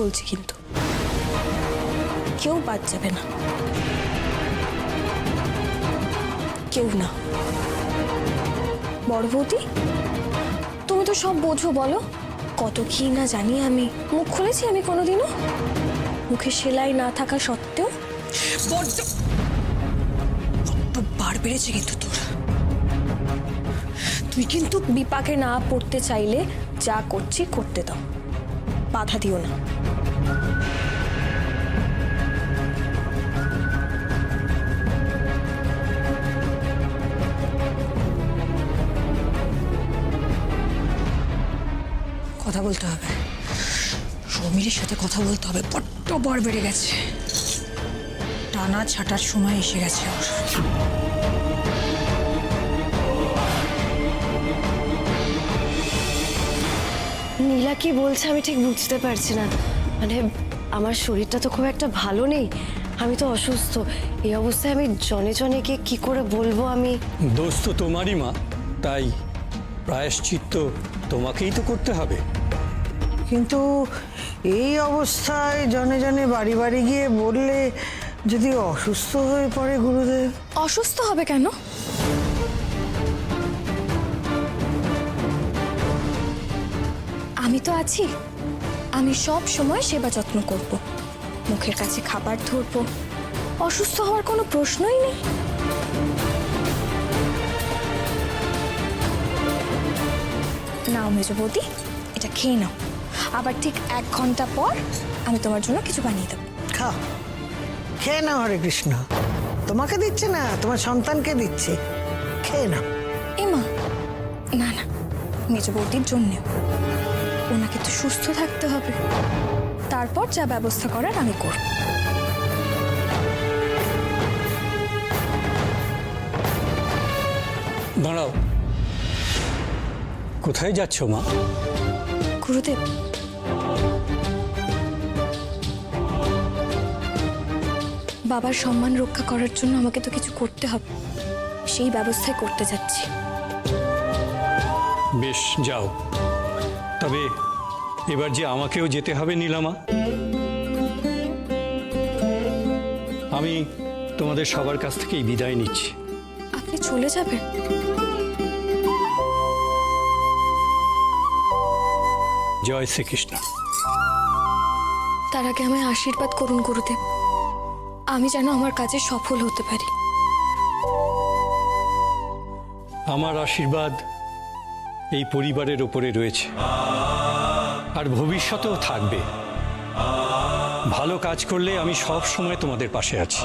বলছি কিন্তু কেউ বাদ যাবে না, কেউ না। বড় বৌদি, তুমি তো সব বোঝো, বলো কত কি না জানি আমি। মুখ খুলেছি আমি কোনোদিনও? মুখে সেলাই না থাকা সত্ত্বেও? বার বেড়েছে কিন্তু তোর। তুই কিন্তু বিপাকে না পড়তে চাইলে যা করছি করতে দাও, বাধা দিও না। কথা বলতে হবে, সমীরের সাথে কথা বলতে হবে। বড্ড বর বেড়ে গেছে, টানা ছাটার সময় এসে গেছে ওর। নীলা কি বলছে আমি ঠিক বুঝতে পারছি না। মানে আমার শরীরটা তো খুব একটা ভালো নেই, আমি তো অসুস্থ। এই অবস্থায় আমি জনে জনে গিয়ে কি করে বলবো? আমি দোষ তো তোমারই মা, তাই প্রায়শ্চিত্ত তোমাকেই তো করতে হবে। কিন্তু এই অবস্থায় জনে জনে বাড়ি বাড়ি গিয়ে বললে যদি অসুস্থ হয়ে পড়ে গুরুদেব? অসুস্থ হবে কেন? আমি তো আছি, আমি সব সময় সেবা যত্ন করব, মুখের কাছে খাবার ধরবো। অসুস্থ হওয়ার কোনো প্রশ্নই নেই। নাও মেজো বৌদি, এটা খেয়ে নাও। আবার ঠিক 1 ঘন্টা পর আমি তোমার জন্য কিছু বানিয়ে দেবো। খাও, খেয়ে নাও। হরে কৃষ্ণ। তোমাকে দিচ্ছে না, তোমার সন্তানকে দিচ্ছে, খেয়ে নাও। এমা, না না, মেজো বৌদির জন্য। ওনাকে তো সুস্থ থাকতে হবে, তারপর যা ব্যবস্থা করার আমি করব। দাঁড়াও, কোথায় যাচ্ছ মা? গুরুদেব, বাবার সম্মান রক্ষা করার জন্য আমাকে তো কিছু করতে হবে, সেই ব্যবস্থাই করতে যাচ্ছি। বেশ, যাও। তবে এবার যে আমাকেও যেতে হবে নীলামা। আমি তোমাদের সবার কাছ থেকেই বিদায় নিচ্ছি। আপনি চলে যাবেন? জয় শ্রীকৃষ্ণ। তার আগে আমায় আশীর্বাদ করুন গুরুদেব, আমি যেন আমার কাজে সফল হতে পারি। আমার আশীর্বাদ এই পরিবারের ওপরে রয়েছে, আর ভবিষ্যতেও থাকবে। ভালো কাজ করলে আমি সব সময় তোমাদের পাশে আছি।